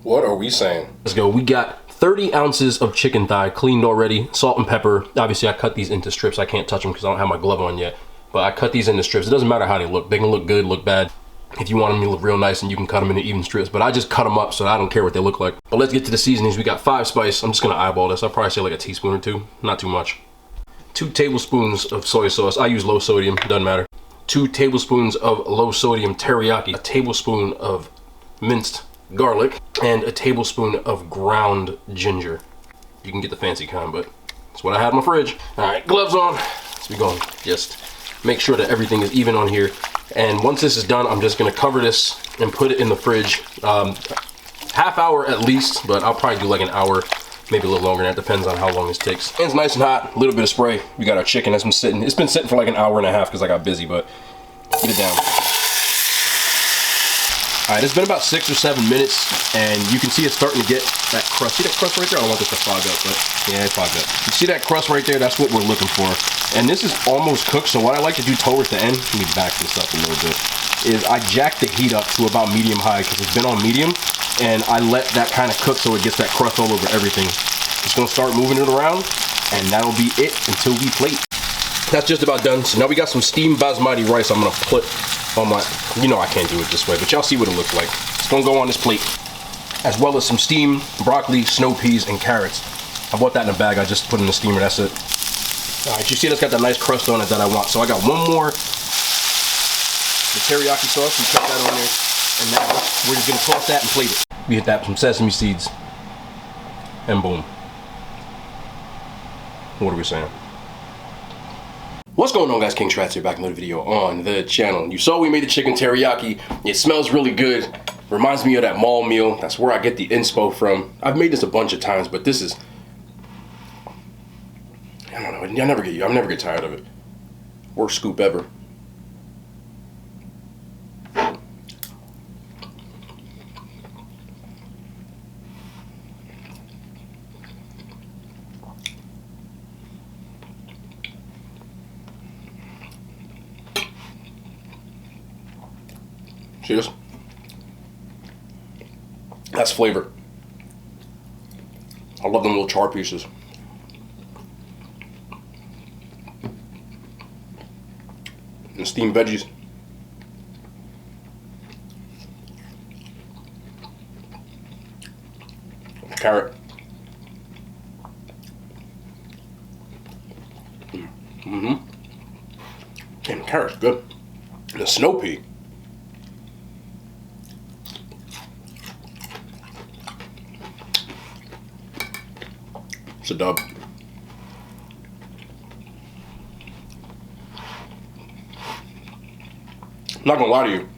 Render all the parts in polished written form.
What are we saying? Let's go. We got 30 ounces of chicken thigh cleaned already, salt and pepper. Obviously, I cut these into strips. I can't touch them because I don't have my glove on yet. But I cut these into strips. It doesn't matter how they look. They can look good, look bad. If you want them to look real nice, and you can cut them into even strips. But I just cut them up, so I don't care what they look like. But let's get to the seasonings. We got 5 spice. I'm just going to eyeball this. I'll probably say like a teaspoon or 2. Not too much. 2 tablespoons of soy sauce. I use low sodium. Doesn't matter. 2 tablespoons of low sodium teriyaki. A tablespoon of minced garlic. And a tablespoon of ground ginger. You can get the fancy kind, but that's what I had in my fridge. All right, gloves on. Let's be going. Just make sure that everything is even on here. And once this is done, I'm just gonna cover this and put it in the fridge. Half hour at least, but I'll probably do like an hour, maybe a little longer. That depends on how long this takes. And it's nice and hot, a little bit of spray. We got our chicken that's been sitting. It's been sitting for like an hour and a half because I got busy, but get it down. All right, it's been about 6 or 7 minutes, and you can see it's starting to get that crust. See that crust right there? I don't want this to fog up, but yeah, it's fogged up. You see that crust right there? That's what we're looking for. And this is almost cooked, so what I like to do towards the end, let me back this up a little bit, is I jack the heat up to about medium-high because it's been on medium, and I let that kind of cook so it gets that crust all over everything. Just gonna start moving it around, and that'll be it until we plate. That's just about done. So now we got some steamed basmati rice I'm gonna put on my, you know I can't do it this way, but y'all see what it looks like. It's gonna go on this plate, as well as some steamed broccoli, snow peas, and carrots. I bought that in a bag, I just put in the steamer, that's it. All right, you see that's got that nice crust on it that I want. So I got one more, the teriyaki sauce, we put that on there, and now we're just gonna toss that and plate it. We hit that with some sesame seeds, and boom. What are we saying? What's going on, guys? King Shrats here, back in another video on the channel. You saw we made the chicken teriyaki. It smells really good. Reminds me of that mall meal. That's where I get the inspo from. I've made this a bunch of times, but this is, I don't know, I never get tired of it. Worst scoop ever. See this? That's flavor. I love them little char pieces. And steamed veggies. Carrot. Mm-hmm. Damn, carrot's good. And the snow pea. It's a dub. I'm not gonna lie to you.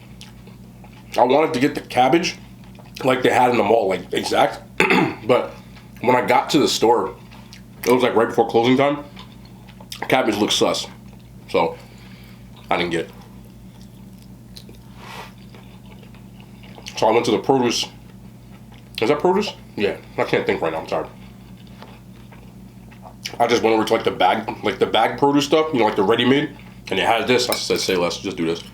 I wanted to get the cabbage like they had in the mall, like exact. But when I got to the store, it was like right before closing time. Cabbage looked sus. So I didn't get it. So I went to the produce. Is that produce? Yeah, I can't think right now, I'm tired. I just went over to like the bag produce stuff, you know, like the ready-made, and it had this. I said, say less, just do this.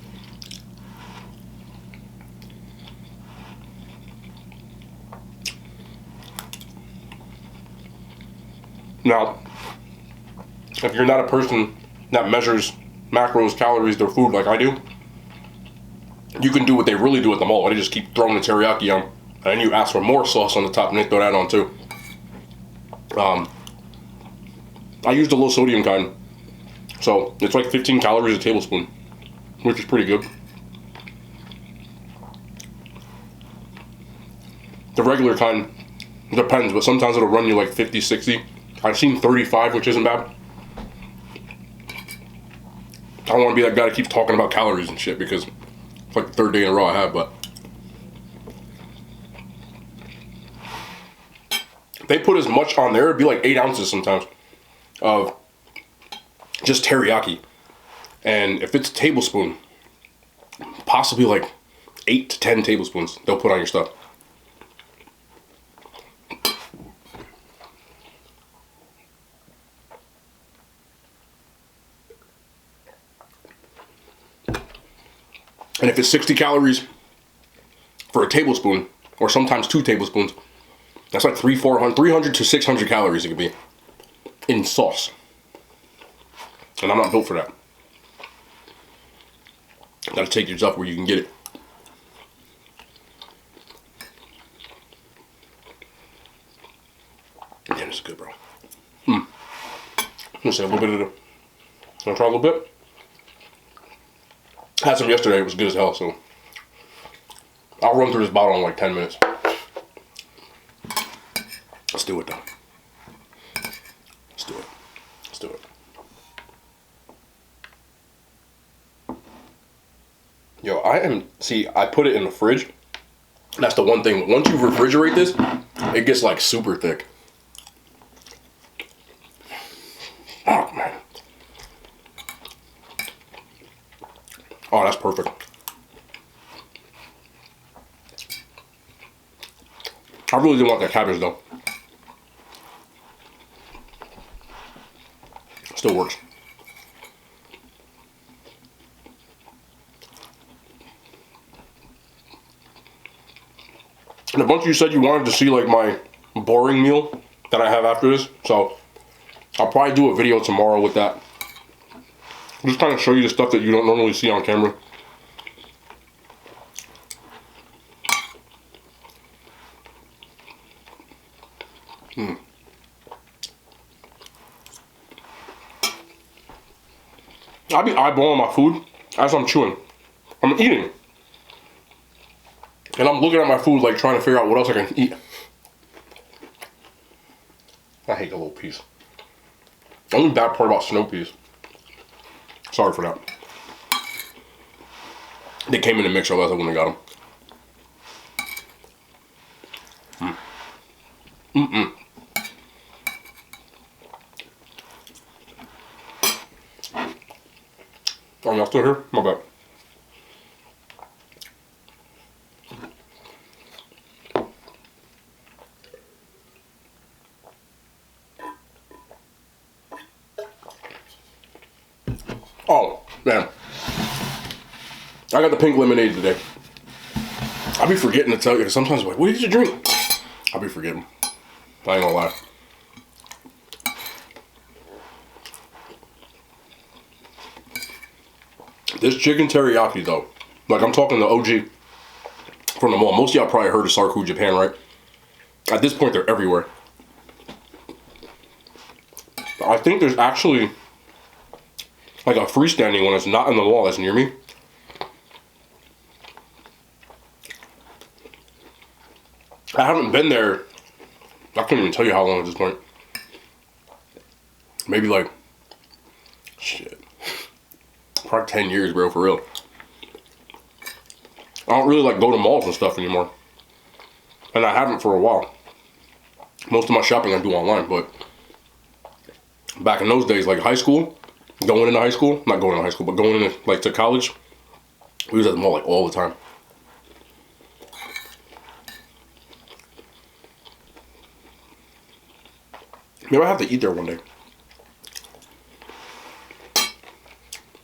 Now, if you're not a person that measures macros, calories, their food like I do, you can do what they really do at the mall. They just keep throwing the teriyaki on, and then you ask for more sauce on the top, and they throw that on too. I used the low sodium kind, so it's like 15 calories a tablespoon, which is pretty good. The regular kind depends, but sometimes it'll run you like 50, 60. I've seen 35, which isn't bad. I don't want to be that guy that keeps talking about calories and shit because it's like the 3rd day in a row I have, but they put as much on there, it'd be like 8 ounces sometimes of just teriyaki. And if it's a tablespoon, possibly like 8 to 10 tablespoons they'll put on your stuff. And if it's 60 calories for a tablespoon or sometimes 2 tablespoons. That's like 300 to 600 calories it could be in sauce. And I'm not built for that. Gotta take your stuff where you can get it. Yeah, this is good, bro. I'm gonna say a little bit of the. Wanna try a little bit? Had some yesterday, it was good as hell, so I'll run through this bottle in like 10 minutes. Let's do it though. Let's do it. Let's do it. Yo, I put it in the fridge. That's the one thing. Once you refrigerate this, it gets like super thick. Oh, man. Oh, that's perfect. I really didn't want that cabbage though. Still works. And a bunch of you said you wanted to see like my boring meal that I have after this, so I'll probably do a video tomorrow with that. Just kind of show you the stuff that you don't normally see on camera. I be eyeballing my food as I'm chewing. I'm eating. And I'm looking at my food like trying to figure out what else I can eat. I hate the little piece. The only bad part about snow peas. Sorry for that. They came in the mix, otherwise I wouldn't have got them. Oh, y'all still here? My bad. Oh, man. I got the pink lemonade today. I be forgetting to tell you, because sometimes I'm like, what did you drink? I be forgetting. I ain't gonna lie. This chicken teriyaki though, like I'm talking the OG from the mall. Most of y'all probably heard of Sarku Japan, right? At this point, they're everywhere. I think there's actually like a freestanding one that's not in the mall that's near me. I haven't been there. I couldn't even tell you how long at this point. Maybe like, shit. Probably 10 years, bro, for real. I don't really like go to malls and stuff anymore. And I haven't for a while. Most of my shopping I do online, but back in those days, like high school, going into high school, not going to high school, but going into like to college, we was at the mall like all the time. Maybe I have to eat there one day.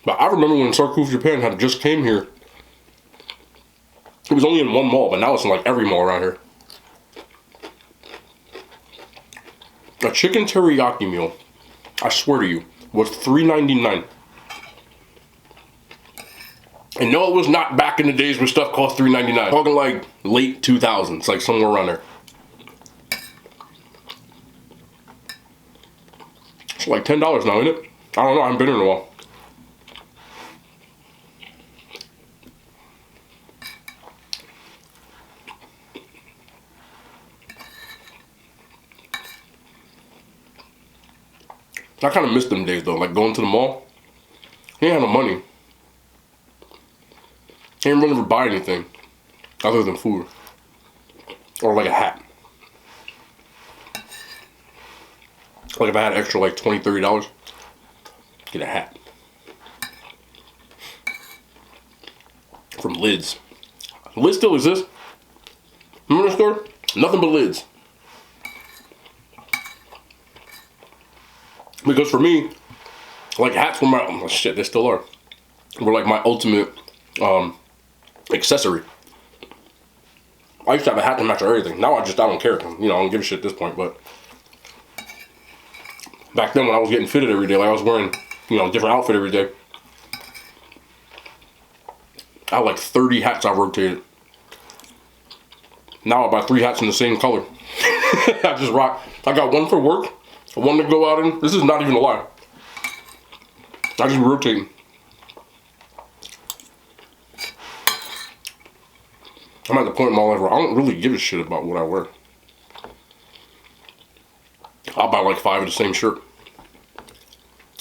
But I remember when Sarku Japan had just came here. It was only in one mall, but now it's in like every mall around here. A chicken teriyaki meal, I swear to you, was $3.99. And no, it was not back in the days when stuff cost $3.99. Talking like late 2000s, like somewhere around there. It's like $10 now, isn't it? I don't know, I haven't been here in a while. I kind of miss them days though, like going to the mall. He ain't had no money. He ain't really ever buy anything other than food. Or like a hat. Like if I had extra like $20, $30, get a hat. From Lids. Lids still exists. Remember the store? Nothing but Lids. Because for me, like hats were my, oh shit, they still are. Were like my ultimate accessory. I used to have a hat to match everything. Now I don't care. You know, I don't give a shit at this point. But back then when I was getting fitted every day, like I was wearing, you know, a different outfit every day. I had like 30 hats I rotated. Now I buy 3 hats in the same color. I just rock. I got one for work, one to go out in. This is not even a lie. I just rotate. I'm at the point in my life where I don't really give a shit about what I wear. I'll buy like 5 of the same shirt.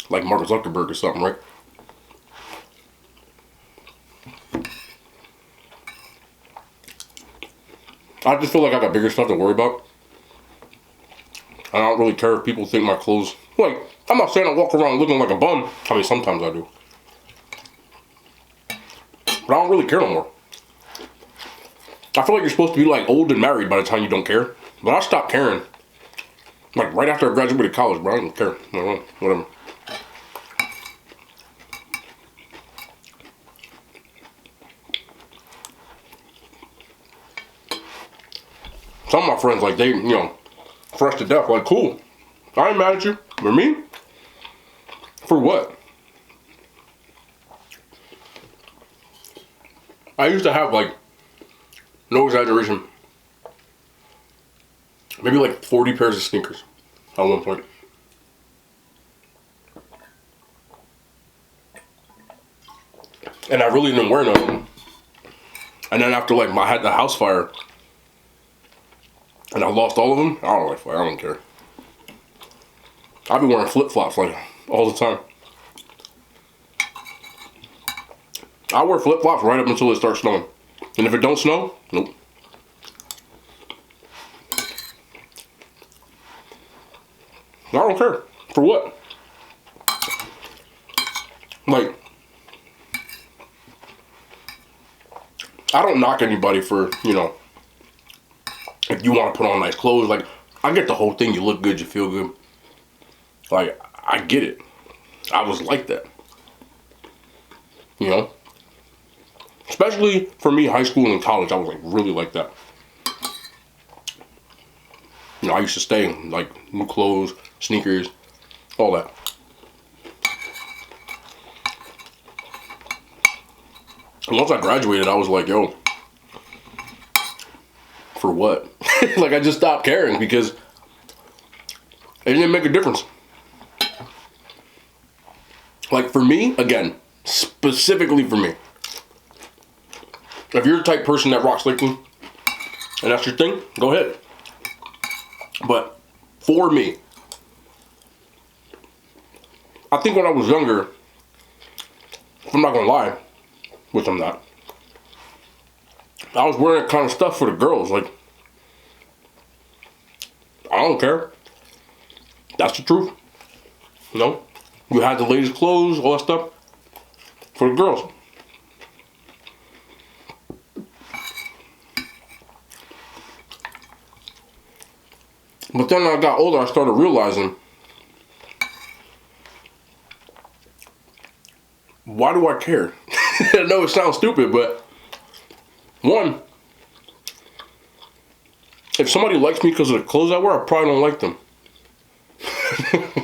Like Mark Zuckerberg or something, right? I just feel like I got bigger stuff to worry about. I don't really care if people think my clothes... Like, I'm not saying I walk around looking like a bum. I mean, sometimes I do. But I don't really care no more. I feel like you're supposed to be like old and married by the time you don't care. But I stopped caring. Like right after I graduated college, bro. I don't care. Whatever. Some of my friends, like they, you know, fresh to death. Like, cool. I ain't mad at you. For me? For what? I used to have like, no exaggeration, maybe like 40 pairs of sneakers at one point. And I really didn't wear none of them. And then after like I had the house fire and I lost all of them, I don't care. I've been wearing flip-flops like all the time. I wear flip-flops right up until it starts snowing. And if it don't snow, nope. I don't care. For what? Like, I don't knock anybody for, you know, if you want to put on nice clothes. Like, I get the whole thing. You look good, you feel good. Like, I get it. I was like that. You know? Especially for me, high school and college, I was like really like that. You know, I used to stay in like new clothes, sneakers, all that. And once I graduated, I was like, yo, for what? Like, I just stopped caring because it didn't make a difference. Like, for me, again, specifically for me, if you're the type of person that rocks Lakeland and that's your thing, go ahead. But for me, I think when I was younger, I'm not gonna lie, which I'm not, I was wearing that kind of stuff for the girls. Like, I don't care. That's the truth. You know? You had the latest clothes, all that stuff for the girls. But then when I got older, I started realizing, why do I care? I know it sounds stupid, but one, if somebody likes me because of the clothes I wear, I probably don't like them.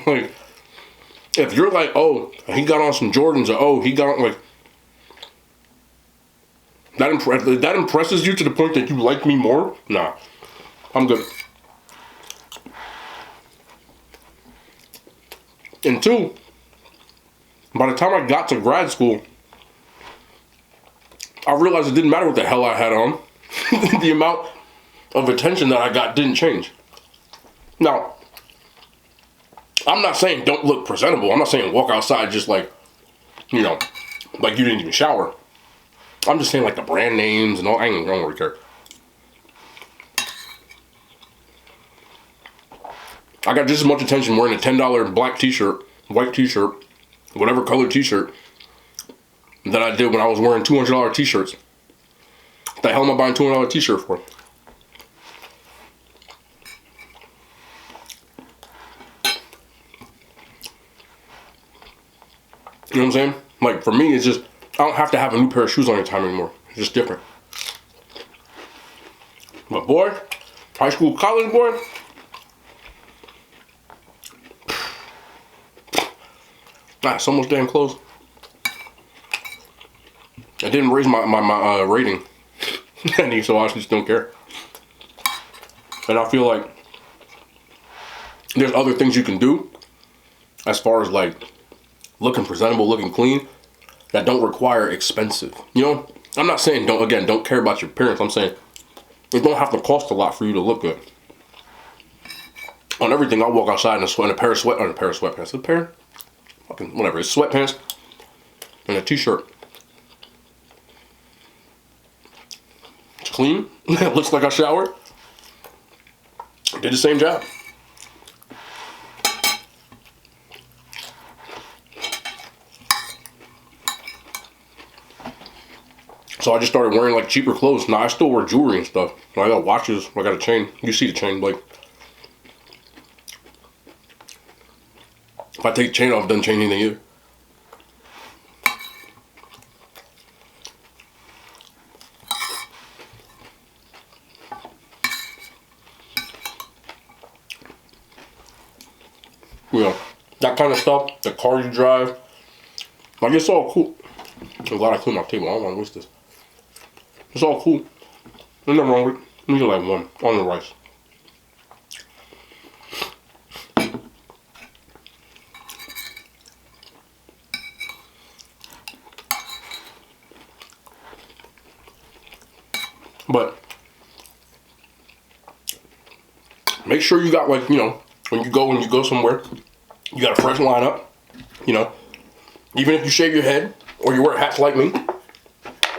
Like, if you're like, oh, he got on some Jordans, or oh, he got on, like, that impresses you to the point that you like me more? Nah, I'm good. And two, by the time I got to grad school, I realized it didn't matter what the hell I had on. The amount of attention that I got didn't change. Now, I'm not saying don't look presentable. I'm not saying walk outside just like, you know, like you didn't even shower. I'm just saying like the brand names and all. I don't really care. I got just as much attention wearing a $10 black t-shirt, white t-shirt, whatever color t-shirt, that I did when I was wearing $200 t-shirts. What the hell am I buying $200 t-shirt for? You know what I'm saying? Like, for me, it's just, I don't have to have a new pair of shoes on any time anymore. It's just different. My boy, high school, college boy. Nah, it's almost damn close. I didn't raise my rating any, so I just don't care. And I feel like there's other things you can do as far as like looking presentable, looking clean, that don't require expensive. You know, I'm not saying don't care about your appearance. I'm saying it don't have to cost a lot for you to look good. On everything, I'll walk outside in a pair of sweatpants. Fucking whatever. It's sweatpants and a t-shirt. It's clean. It looks like I showered. Did the same job. So I just started wearing like cheaper clothes. Now I still wear jewelry and stuff. I got watches. I got a chain. You see the chain, like. If I take the chain off, it doesn't change anything either. You know, that kind of stuff, the car you drive, like it's all cool. I'm glad I cleaned my table. I don't want to waste this. It's all cool. There's nothing wrong with it. Let me get like one on the rice. But make sure you got like, you know, when you go somewhere, you got a fresh lineup, you know. Even if you shave your head or you wear hats like me,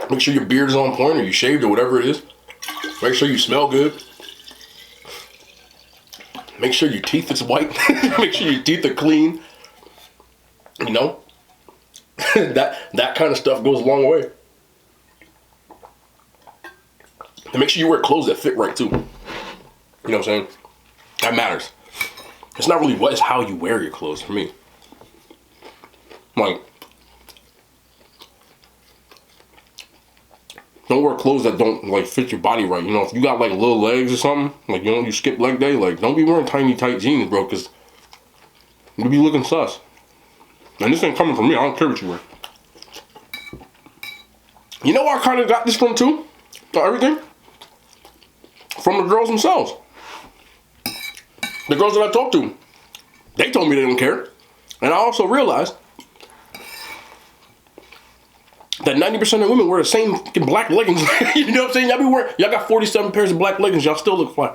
make sure your beard is on point or you shaved or whatever it is. Make sure you smell good. Make sure your teeth is white. Make sure your teeth are clean. You know, that kind of stuff goes a long way. And make sure you wear clothes that fit right too. You know what I'm saying? That matters. It's not really what, it's how you wear your clothes for me. Like, don't wear clothes that don't like fit your body right. You know, if you got like little legs or something, like, you know, you skip leg day, like, don't be wearing tiny tight jeans, bro, because you'll be looking sus. And this ain't coming from me. I don't care what you wear. You know where I kind of got this from too? Everything? From the girls themselves. The girls that I talk to, they told me they don't care. And I also realized that 90% of women wear the same fucking black leggings. You know what I'm saying? Y'all got 47 pairs of black leggings. Y'all still look fly.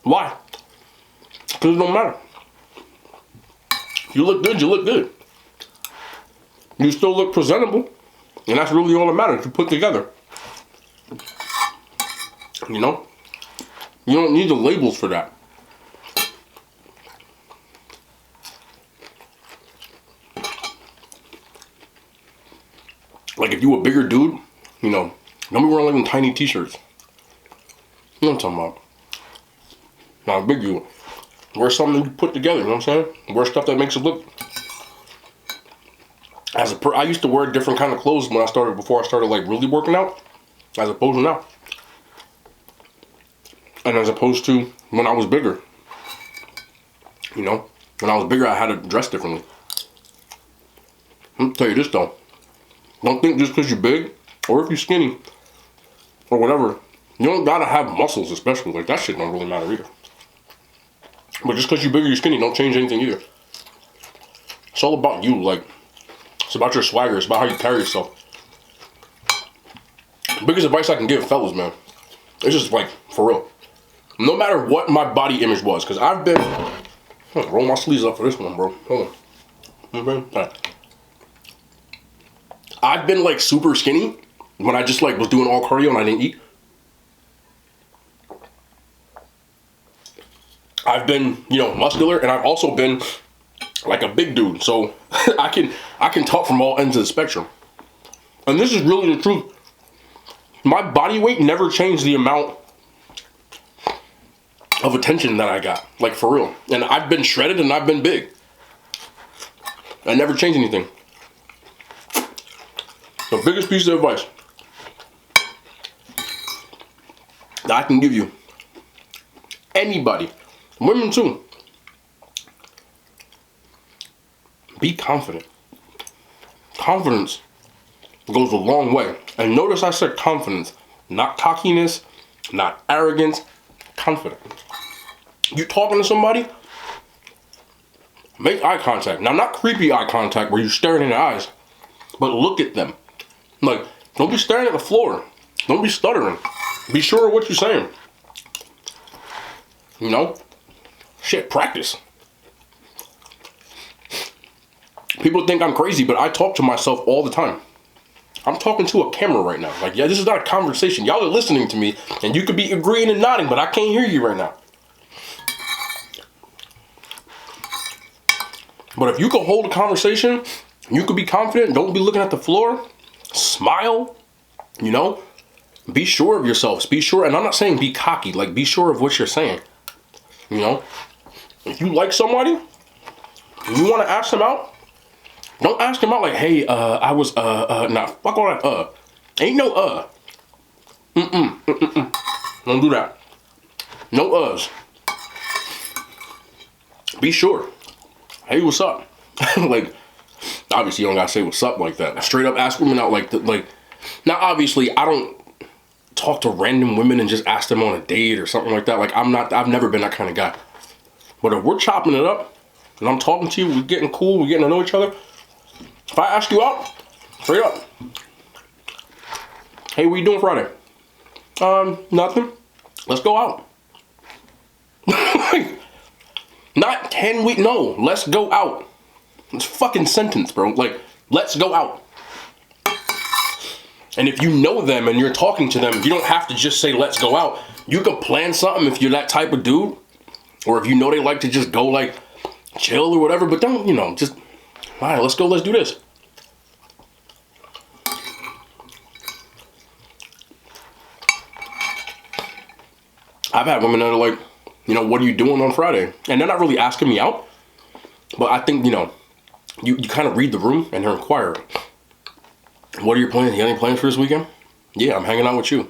Why? Because it don't matter. You look good, you look good. You still look presentable. And that's really all that matters. You put together. You know? You don't need the labels for that. Like, if you a bigger dude, you know, don't be wearing like them tiny t-shirts. You know what I'm talking about. Now, big you. Wear something you put together, you know what I'm saying? Wear stuff that makes it look. I used to wear different kind of clothes before I started like really working out, as opposed to now. And as opposed to when I was bigger. You know, when I was bigger, I had to dress differently. I'm gonna tell you this though. Don't think just because you're big, or if you're skinny, or whatever, you don't gotta have muscles especially. Like, that shit don't really matter either. But just because you're big or you're skinny, don't change anything either. It's all about you, like, it's about your swagger, it's about how you carry yourself. Biggest advice I can give, fellas, man, it's just like, for real. No matter what my body image was, because I've been, roll my sleeves up for this one, bro. Hold on. All right. I've been like super skinny when I just like was doing all cardio and I didn't eat. I've been, you know, muscular, and I've also been like a big dude. So I can talk from all ends of the spectrum. And this is really the truth. My body weight never changed the amount of attention that I got, like, for real. And I've been shredded and I've been big. I never changed anything. The biggest piece of advice: that I can give you. Anybody, women too. Be confident. Confidence goes a long way. And notice I said confidence, not cockiness, not arrogance, confidence. You talking to somebody, make eye contact. Now, not creepy eye contact where you're staring in their eyes, but look at them. Like, don't be staring at the floor. Don't be stuttering. Be sure of what you're saying. You know? Shit, practice. People think I'm crazy, but I talk to myself all the time. I'm talking to a camera right now. Like, yeah, this is not a conversation. Y'all are listening to me, and you could be agreeing and nodding, but I can't hear you right now. But if you could hold a conversation, you could be confident, don't be looking at the floor, smile, you know? Be sure of yourselves. Be sure, and I'm not saying be cocky, like be sure of what you're saying. You know? If you like somebody, and you want to ask them out, don't ask them out like, hey, I was, nah, fuck all that, Ain't no, Don't do that. No, uhs. Be sure. Hey, what's up? Like, obviously you don't gotta say what's up like that. Straight up ask women out like, now obviously I don't talk to random women and just ask them on a date or something like that. Like, I've never been that kind of guy. But if we're chopping it up and I'm talking to you, we're getting cool, we're getting to know each other. If I ask you out, straight up, hey, what you doing Friday? Nothing. Let's go out. Not can we? No, let's go out. It's a fucking sentence, bro. Like, let's go out. And if you know them and you're talking to them, you don't have to just say let's go out. You can plan something if you're that type of dude, or if you know they like to just go like chill or whatever. But don't, you know, just all right, let's go. Let's do this. I've had women that are like, you know, what are you doing on Friday? And they're not really asking me out. But I think, you know, you kind of read the room and they're inquiring. What are your plans? You got any plans for this weekend? Yeah, I'm hanging out with you.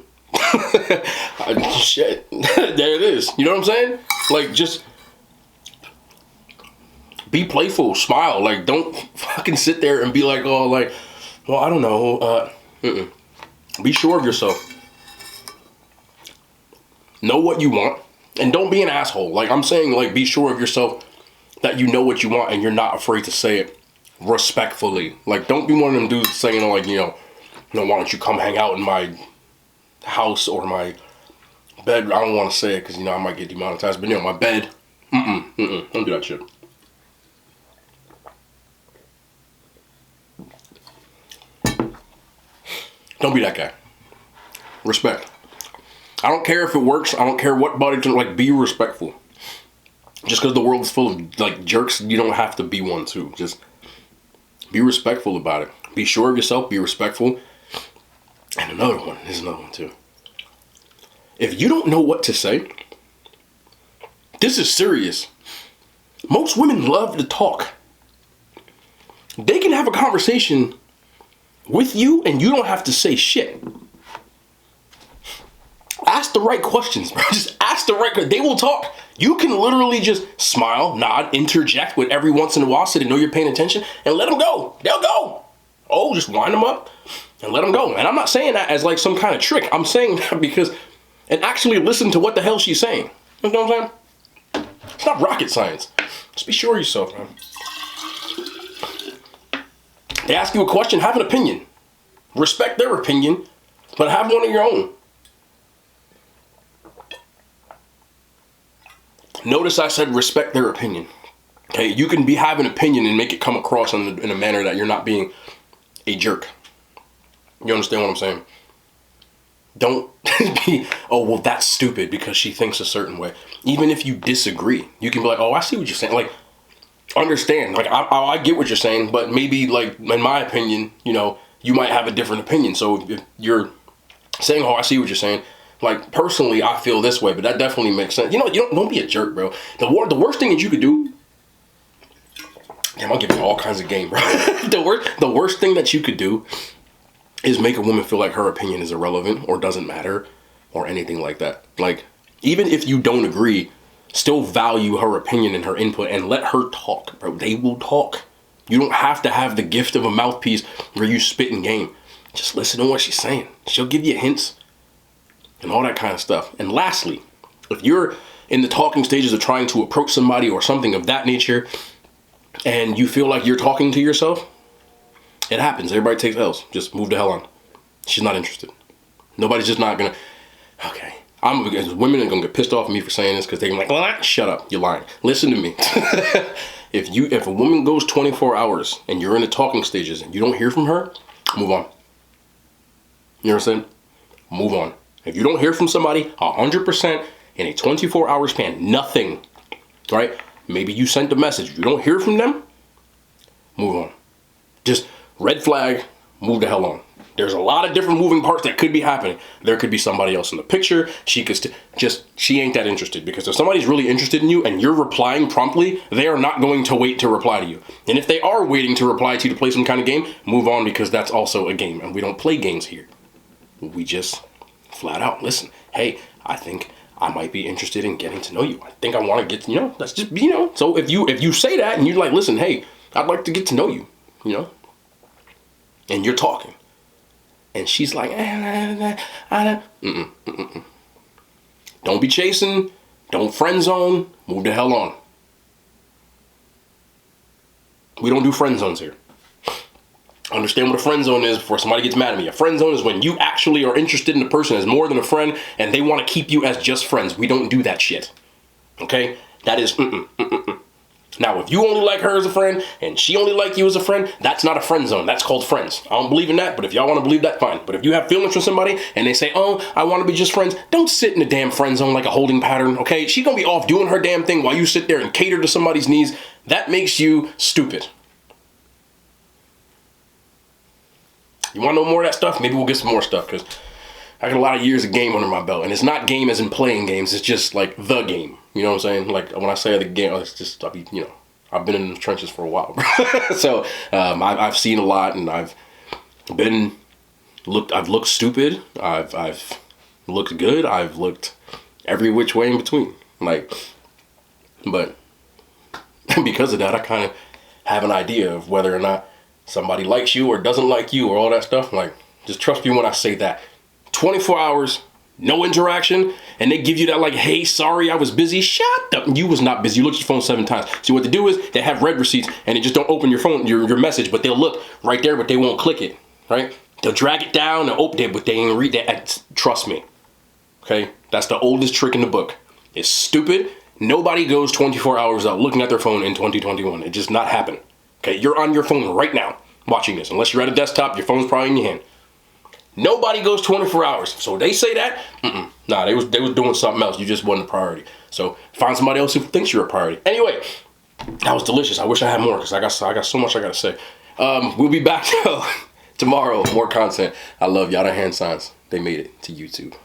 Shit. There it is. You know what I'm saying? Like, just be playful. Smile. Like, don't fucking sit there and be like, oh, like, well, I don't know. Be sure of yourself. Know what you want. And don't be an asshole. Like, I'm saying, like, be sure of yourself that you know what you want and you're not afraid to say it respectfully. Like, don't be one of them dudes saying, like, you know, why don't you come hang out in my house or my bed. I don't want to say it because, you know, I might get demonetized. But, you know, my bed. Don't do that shit. Don't be that guy. Respect. I don't care if it works. I don't care what body, like, be respectful. Just because the world is full of, like, jerks, you don't have to be one, too. Just be respectful about it. Be sure of yourself. Be respectful. And another one. There's another one, too. If you don't know what to say, this is serious. Most women love to talk. They can have a conversation with you, and you don't have to say shit. Ask the right questions, bro. Just ask the right questions. They will talk. You can literally just smile, nod, interject with every once in a while so they know you're paying attention and let them go. They'll go. Oh, just wind them up and let them go. And I'm not saying that as like some kind of trick. I'm saying that because, and actually listen to what the hell she's saying. You know what I'm saying? It's not rocket science. Just be sure of yourself, man. They ask you a question, have an opinion. Respect their opinion, but have one of your own. Notice I said respect their opinion. Okay, you can have an opinion and make it come across in a manner that you're not being a jerk. You understand what I'm saying? Don't be, oh, well, that's stupid because she thinks a certain way. Even if you disagree, you can be like, oh, I see what you're saying. Like, understand. Like, I get what you're saying, but maybe, like, in my opinion, you know, you might have a different opinion. So if you're saying, oh, I see what you're saying. Like, personally, I feel this way, but that definitely makes sense. You know, don't be a jerk, bro. The worst thing that you could do, damn, I'll give you all kinds of game, bro. The worst thing that you could do is make a woman feel like her opinion is irrelevant or doesn't matter or anything like that. Like, even if you don't agree, still value her opinion and her input and let her talk, bro. They will talk. You don't have to have the gift of a mouthpiece where you spit in game. Just listen to what she's saying. She'll give you hints and all that kind of stuff. And lastly, if you're in the talking stages of trying to approach somebody or something of that nature, and you feel like you're talking to yourself, it happens. Everybody takes L's. Just move the hell on. She's not interested. Nobody's just not gonna. Okay. Women are gonna get pissed off at me for saying this because they're like, well, shut up, you're lying. Listen to me. If a woman goes 24 hours and you're in the talking stages and you don't hear from her, move on. You know what I'm saying? Move on. If you don't hear from somebody 100% in a 24-hour span, nothing, right? Maybe you sent a message. You don't hear from them, move on. Just red flag, move the hell on. There's a lot of different moving parts that could be happening. There could be somebody else in the picture. She could she ain't that interested, because if somebody's really interested in you and you're replying promptly, they are not going to wait to reply to you. And if they are waiting to reply to you to play some kind of game, move on, because that's also a game, and we don't play games here. We just flat out listen. Hey, I think I might be interested in getting to know you. I think I want to get to, that's just, So if you say that and you're like, listen, hey, I'd like to get to know you, and you're talking. And she's like, Don't be chasing. Don't friend zone. Move the hell on. We don't do friend zones here. Understand what a friend zone is before somebody gets mad at me. A friend zone is when you actually are interested in the person as more than a friend and they want to keep you as just friends. We don't do that shit. Okay? That is Now, if you only like her as a friend and she only like you as a friend, that's not a friend zone. That's called friends. I don't believe in that, but if y'all want to believe that, fine. But if you have feelings for somebody and they say, oh, I want to be just friends, don't sit in a damn friend zone like a holding pattern, okay? She's going to be off doing her damn thing while you sit there and cater to somebody's needs. That makes you stupid. You want to know more of that stuff? Maybe we'll get some more stuff, because I got a lot of years of game under my belt. And it's not game as in playing games. It's just like the game. You know what I'm saying? Like when I say the game, it's just, I've been in the trenches for a while. So I've seen a lot, and I've looked stupid. I've looked good. I've looked every which way in between. But because of that, I kind of have an idea of whether or not somebody likes you or doesn't like you or all that stuff. Just trust me when I say that. 24 hours, no interaction, and they give you that hey, sorry, I was busy. Shut up. You was not busy. You looked at your phone 7 times. See, what they do is they have read receipts, and they just don't open your phone, your message, but they'll look right there, but they won't click it, right? They'll drag it down and open it, but they ain't read that. Trust me, okay? That's the oldest trick in the book. It's stupid. Nobody goes 24 hours out looking at their phone in 2021. It just not happen. Okay, you're on your phone right now watching this. Unless you're at a desktop, your phone's probably in your hand. Nobody goes 24 hours. So they say that? Nah, they was doing something else. You just wasn't a priority. So find somebody else who thinks you're a priority. Anyway, that was delicious. I wish I had more, because I got so much I got to say. We'll be back tomorrow. More content. I love y'all. The hand signs. They made it to YouTube.